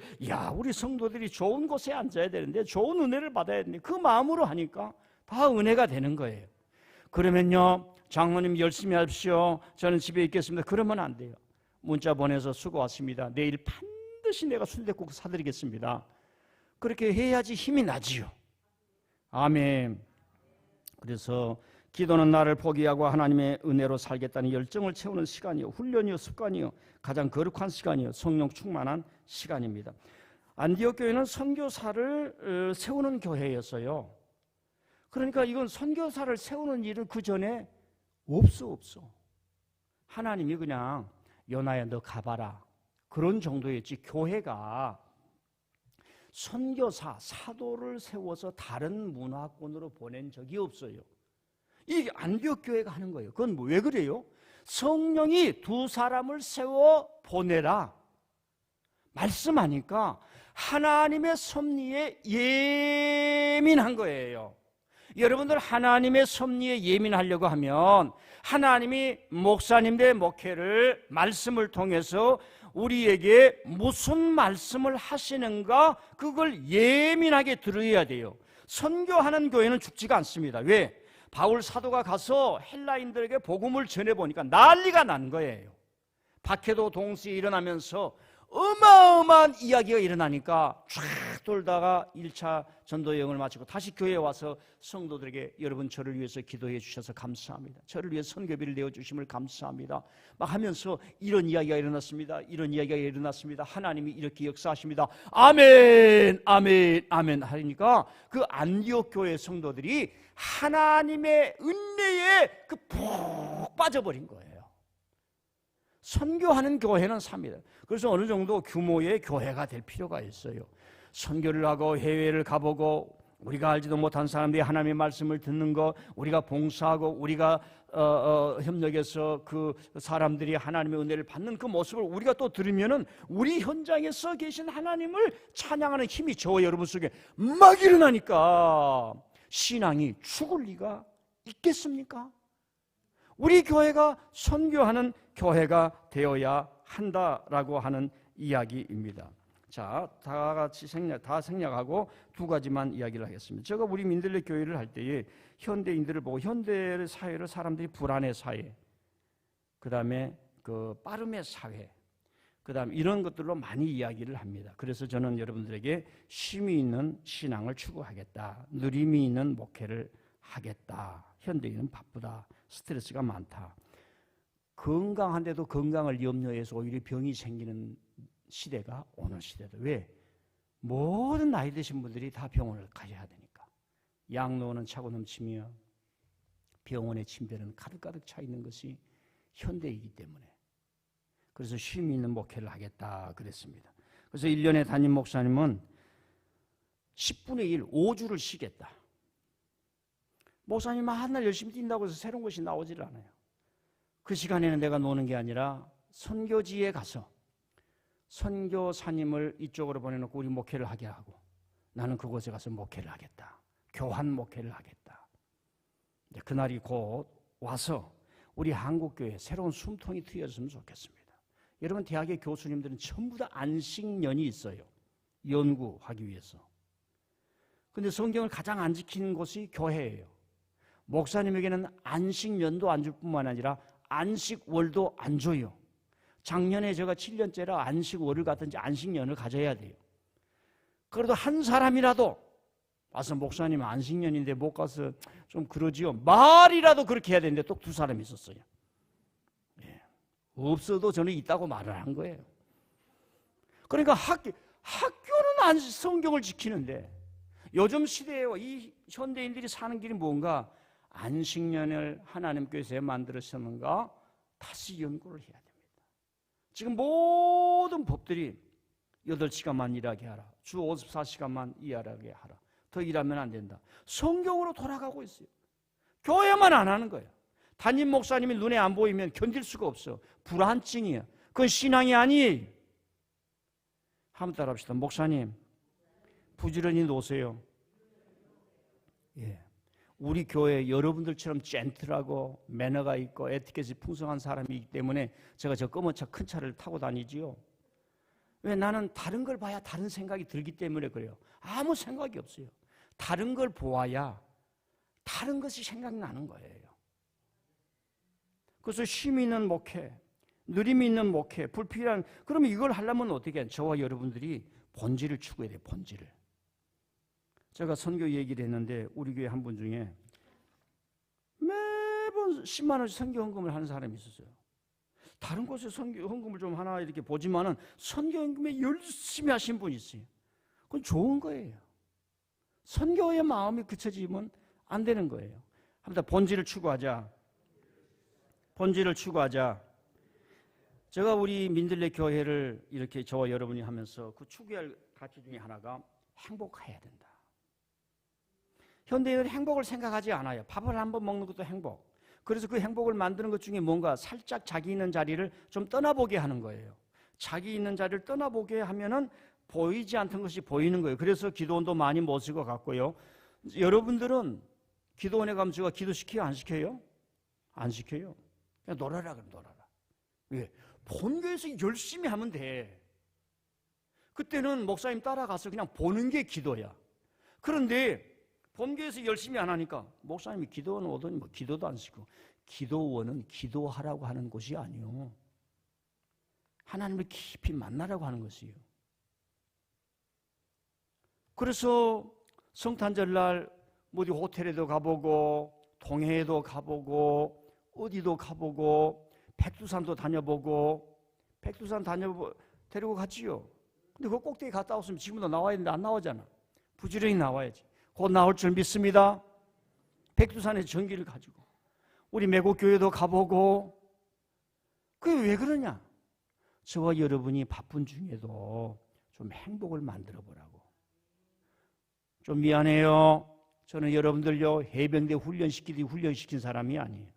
우리 성도들이 좋은 곳에 앉아야 되는데, 좋은 은혜를 받아야 되는데 그 마음으로 하니까 다 은혜가 되는 거예요. 그러면요, 장로님 열심히 하십시오. 저는 집에 있겠습니다. 그러면 안 돼요. 문자 보내서 수고하십니다. 내일 반드시 내가 순댓국 사드리겠습니다. 그렇게 해야지 힘이 나지요. 아멘. 그래서 기도는 나를 포기하고 하나님의 은혜로 살겠다는 열정을 채우는 시간이요, 훈련이요, 습관이요, 가장 거룩한 시간이요, 성령 충만한 시간입니다. 안디옥 교회는 선교사를 세우는 교회였어요. 그러니까 이건 선교사를 세우는 일은 그 전에 없어. 하나님이 그냥 요나야 너 가봐라 그런 정도였지, 교회가 선교사, 사도를 세워서 다른 문화권으로 보낸 적이 없어요. 이게 안디옥 교회가 하는 거예요. 그건 왜 그래요? 성령이 두 사람을 세워 보내라 말씀하니까 하나님의 섭리에 예민한 거예요. 여러분들 하나님의 섭리에 예민하려고 하면 하나님이 목사님들의 목회를 말씀을 통해서 우리에게 무슨 말씀을 하시는가 그걸 예민하게 들어야 돼요. 선교하는 교회는 죽지가 않습니다. 왜? 바울 사도가 가서 헬라인들에게 복음을 전해보니까 난리가 난 거예요. 박해도 동시에 일어나면서 어마어마한 이야기가 일어나니까 쫙 돌다가 1차 전도 여행을 마치고 다시 교회에 와서 성도들에게 여러분 저를 위해서 기도해 주셔서 감사합니다. 저를 위해 선교비를 내어주심을 감사합니다. 막 하면서 이런 이야기가 일어났습니다. 이런 이야기가 일어났습니다. 하나님이 이렇게 역사하십니다. 아멘 아멘 아멘 하니까 그 안디옥 교회 성도들이 하나님의 은혜에 푹 빠져버린 거예요. 선교하는 교회는 삽니다. 그래서 어느 정도 규모의 교회가 될 필요가 있어요. 선교를 하고 해외를 가보고 우리가 알지도 못한 사람들이 하나님의 말씀을 듣는 거, 우리가 봉사하고 우리가 협력해서 그 사람들이 하나님의 은혜를 받는 그 모습을 우리가 또 들으면은 우리 현장에서 계신 하나님을 찬양하는 힘이 저와 여러분 속에 막 일어나니까 신앙이 죽을 리가 있겠습니까? 우리 교회가 선교하는 교회가 되어야 한다라고 하는 이야기입니다. 자, 다 같이 생략하고 두 가지만 이야기를 하겠습니다. 제가 우리 민들레 교회를 할 때에 현대인들을 보고 현대 사회를 사람들이 불안의 사회, 그 다음에 그 빠름의 사회, 그 다음에 이런 것들로 많이 이야기를 합니다. 그래서 저는 여러분들에게 쉼이 있는 신앙을 추구하겠다, 누림이 있는 목회를 하겠다. 현대인은 바쁘다, 스트레스가 많다. 건강한데도 건강을 염려해서 오히려 병이 생기는 시대가 오늘 시대다. 왜? 모든 나이 드신 분들이 다 병원을 가셔야 되니까. 양로원은 차고 넘치며 병원의 침대는 가득가득 차 있는 것이 현대이기 때문에. 그래서 쉼 있는 목회를 하겠다 그랬습니다. 그래서 1년에 담임 목사님은 10분의 1, 5주를 쉬겠다. 목사님은 한날 열심히 뛴다고 해서 새로운 것이 나오질 않아요. 그 시간에는 내가 노는 게 아니라 선교지에 가서 선교사님을 이쪽으로 보내놓고 우리 목회를 하게 하고 나는 그곳에 가서 목회를 하겠다. 교환 목회를 하겠다. 그날이 곧 와서 우리 한국교회에 새로운 숨통이 트여졌으면 좋겠습니다. 여러분 대학의 교수님들은 전부 다 안식년이 있어요. 연구하기 위해서. 그런데 성경을 가장 안 지키는 곳이 교회예요. 목사님에게는 안식년도 안 줄 뿐만 아니라 안식월도 안 줘요. 작년에 제가 7년째라 안식월을 갖든지 안식년을 가져야 돼요. 그래도 한 사람이라도 와서 목사님 안식년인데 못 가서 좀 그러지요. 말이라도 그렇게 해야 되는데 또 두 사람이 있었어요. 예. 없어도 저는 있다고 말을 한 거예요. 그러니까 학교는 성경을 지키는데 요즘 시대에 이 현대인들이 사는 길이 뭔가 안식년을 하나님께서 만들었었는가 다시 연구를 해야 됩니다. 지금 모든 법들이 8시간만 일하게 하라, 주 54시간만 일하게 하라, 더 일하면 안 된다. 성경으로 돌아가고 있어요. 교회만 안 하는 거예요. 담임 목사님이 눈에 안 보이면 견딜 수가 없어. 불안증이에요. 그건 신앙이 아니에요. 한번 따라합시다. 목사님 부지런히 노세요. 예. 우리 교회 여러분들처럼 젠틀하고 매너가 있고 에티켓이 풍성한 사람이기 때문에 제가 저 검은 차 큰 차를 타고 다니지요. 왜? 나는 다른 걸 봐야 다른 생각이 들기 때문에 그래요. 아무 생각이 없어요. 다른 걸 보아야 다른 것이 생각나는 거예요. 그래서 쉼 있는 목회, 누림이 있는 목회, 불필요한, 그러면 이걸 하려면 어떻게 해요? 저와 여러분들이 본질을 추구해야 돼요. 본질을. 제가 선교 얘기를 했는데 우리 교회 한 분 중에 매번 10만 원씩 선교 헌금을 하는 사람이 있었어요. 다른 곳에 선교 헌금을 좀 하나 이렇게 보지만은 선교 헌금에 열심히 하신 분이 있어요. 그건 좋은 거예요. 선교의 마음이 그쳐지면 안 되는 거예요. 한번 본질을 추구하자. 본질을 추구하자. 제가 우리 민들레 교회를 이렇게 저와 여러분이 하면서 그 추구할 가치 중에 하나가 행복해야 된다. 현대인은 행복을 생각하지 않아요. 밥을 한번 먹는 것도 행복. 그래서 그 행복을 만드는 것 중에 뭔가 살짝 자기 있는 자리를 좀 떠나보게 하는 거예요. 자기 있는 자리를 떠나보게 하면은 보이지 않던 것이 보이는 거예요. 그래서 기도원도 많이 못 쓸 것 같고요. 여러분들은 기도원에 가면 제가 기도시켜요? 안 시켜요? 안 시켜요. 그냥 놀아라 그럼 놀아라. 왜? 본교에서 열심히 하면 돼. 그때는 목사님 따라가서 그냥 보는 게 기도야. 그런데 본교에서 열심히 안 하니까 목사님이 기도원 오더니 뭐 기도도 안 시키고. 기도원은 기도하라고 하는 곳이 아니요. 하나님을 깊이 만나라고 하는 것이에요. 그래서 성탄절날 어디 호텔에도 가보고 동해에도 가보고 어디도 가보고 백두산도 다녀보고 백두산 데리고 갔지요. 근데 그 꼭대기 갔다 왔으면 지금도 나와야 되는데 안 나오잖아. 부지런히 나와야지. 곧 나올 줄 믿습니다. 백두산의 전기를 가지고 우리 매곡교회도 가보고. 그게 왜 그러냐? 저와 여러분이 바쁜 중에도 좀 행복을 만들어 보라고. 좀 미안해요. 저는 여러분들요 해병대 훈련시키듯이 훈련시킨 사람이 아니에요.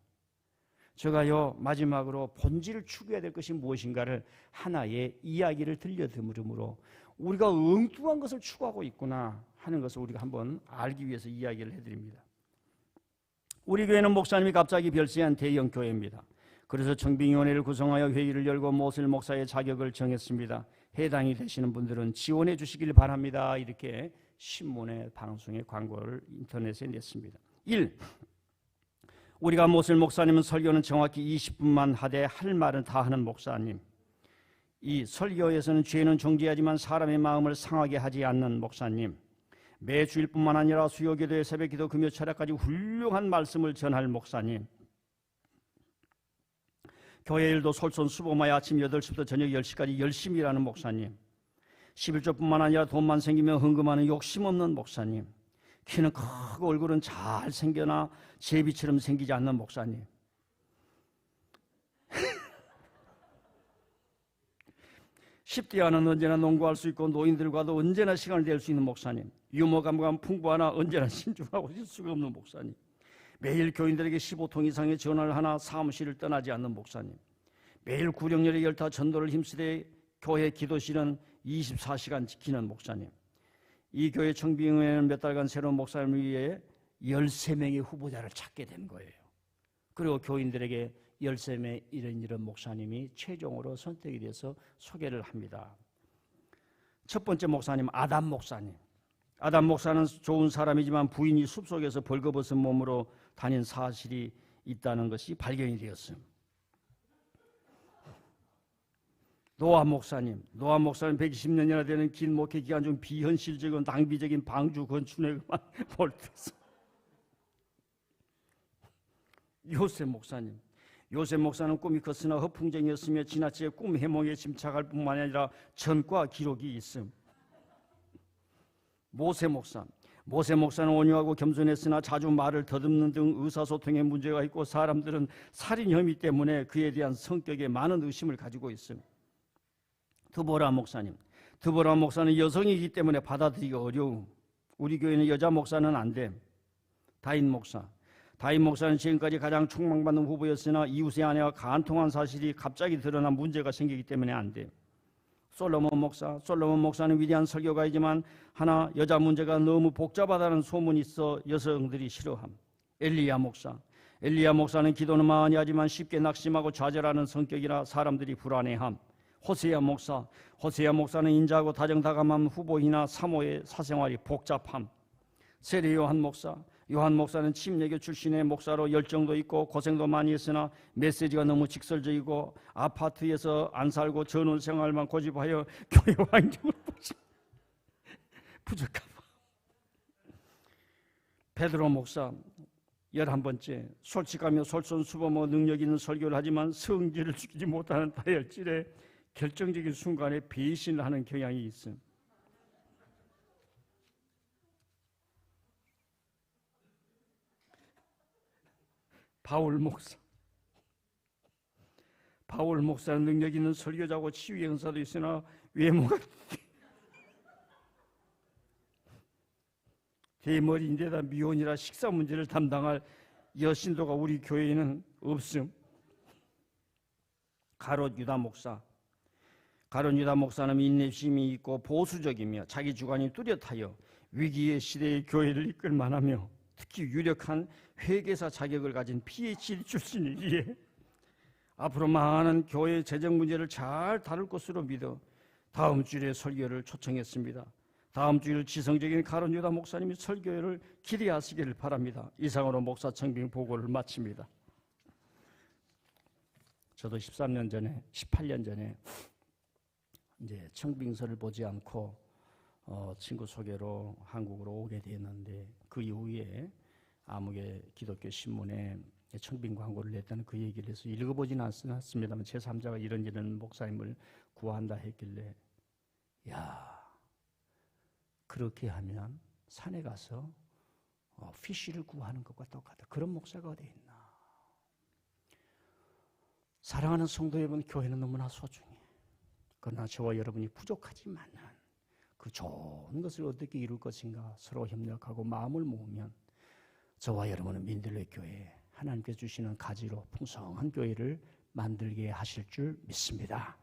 제가요 마지막으로 본질을 추구해야 될 것이 무엇인가를 하나의 이야기를 들려드림으로 우리가 엉뚱한 것을 추구하고 있구나 하는 것을 우리가 한번 알기 위해서 이야기를 해드립니다. 우리 교회는 목사님이 갑자기 별세한 대형 교회입니다. 그래서 청빙위원회를 구성하여 회의를 열고 모슬 목사의 자격을 정했습니다. 해당이 되시는 분들은 지원해 주시길 바랍니다. 이렇게 신문에 방송에 광고를 인터넷에 냈습니다. 1. 우리가 모슬 목사님은 설교는 정확히 20분만 하되 할 말은 다 하는 목사님. 2. 설교에서는 죄는 정죄하지만 사람의 마음을 상하게 하지 않는 목사님. 매 주일뿐만 아니라 수요기도에 새벽기도 금요 철야까지 훌륭한 말씀을 전할 목사님. 교회 일도 솔선수범하여 아침 8시부터 저녁 10시까지 열심히 일하는 목사님. 11조뿐만 아니라 돈만 생기면 헌금하는 욕심 없는 목사님. 키는 크고 얼굴은 잘 생겨나 제비처럼 생기지 않는 목사님. 10대와는 언제나 농구할 수 있고 노인들과도 언제나 시간을 낼 수 있는 목사님. 유머 감각 풍부하나 언제나 신중하고 실수가 없는 목사님. 매일 교인들에게 15통 이상의 전화를 하나 사무실을 떠나지 않는 목사님. 매일 구령열의 열타 전도를 힘쓰되 교회 기도실은 24시간 지키는 목사님. 이 교회 청빙회는 몇 달간 새로운 목사님을 위해 13명의 후보자를 찾게 된 거예요. 그리고 교인들에게 13명 이런 목사님이 최종으로 선택이 돼서 소개를 합니다. 첫 번째 목사님 아담 목사님. 아담 목사는 좋은 사람이지만 부인이 숲속에서 벌거벗은 몸으로 다닌 사실이 있다는 것이 발견이 되었습니다. 노아 목사님 120년이나 되는 긴 목회 기간 중 비현실적인 낭비적인 방주 건축에만 몰두해서. 요셉 목사는 꿈이 컸으나 허풍쟁이였으며 지나치게 꿈 해몽에 침착할 뿐만 아니라 전과 기록이 있음. 모세 목사는 온유하고 겸손했으나 자주 말을 더듬는 등 의사소통에 문제가 있고 사람들은 살인 혐의 때문에 그에 대한 성격에 많은 의심을 가지고 있음. 드보라 목사는 여성이기 때문에 받아들이기 어려움. 우리 교회는 여자 목사는 안 돼. 다인 목사는 지금까지 가장 촉망받는 후보였으나 이웃의 아내와 간통한 사실이 갑자기 드러나 문제가 생기기 때문에 안 돼. 솔로몬 목사는 위대한 설교가이지만 하나 여자 문제가 너무 복잡하다는 소문이 있어 여성들이 싫어함. 엘리야 목사는 기도는 많이 하지만 쉽게 낙심하고 좌절하는 성격이라 사람들이 불안해함. 호세야 목사는 인자하고 다정다감한 후보이나 사모의 사생활이 복잡함. 세례 요한 목사는 침례교 출신의 목사로 열정도 있고 고생도 많이 했으나 메시지가 너무 직설적이고 아파트에서 안 살고 전원 생활만 고집하여 교회 환경을 부족하다. 베드로 목사 11번째, 솔직하며 솔선수범하고 능력 있는 설교를 하지만 성질을 죽이지 못하는 다혈질에 결정적인 순간에 배신을 하는 경향이 있습니다. 바울 목사는 능력 있는 설교자고 치유의 은사도 있으나 외모가 대머리인데다 미혼이라 식사 문제를 담당할 여신도가 우리 교회에는 없음. 가롯 유다 목사는 인내심이 있고 보수적이며 자기 주관이 뚜렷하여 위기의 시대의 교회를 이끌만하며 특히 유력한 회계사 자격을 가진 PhD 출신이기에 앞으로 많은 교회 재정 문제를 잘 다룰 것으로 믿어 다음 주일에 설교를 초청했습니다. 다음 주일 지성적인 가론 유다 목사님이 설교를 기대하시기를 바랍니다. 이상으로 목사 청빙 보고를 마칩니다. 저도 18년 전에 이제 청빙서를 보지 않고 친구 소개로 한국으로 오게 됐는데 그 이후에 아무개 기독교 신문에 청빙 광고를 냈다는 그 얘기를 해서 읽어보지는 않았습니다만 제3자가 이런 목사님을 구한다 했길래 야, 그렇게 하면 산에 가서 피쉬를 구하는 것과 똑같다. 그런 목사가 어디 있나. 사랑하는 성도 여러분, 교회는 너무나 소중해. 그러나 저와 여러분이 부족하지만은 그 좋은 것을 어떻게 이룰 것인가 서로 협력하고 마음을 모으면 저와 여러분은 민들레 교회 하나님께서 주시는 가지로 풍성한 교회를 만들게 하실 줄 믿습니다.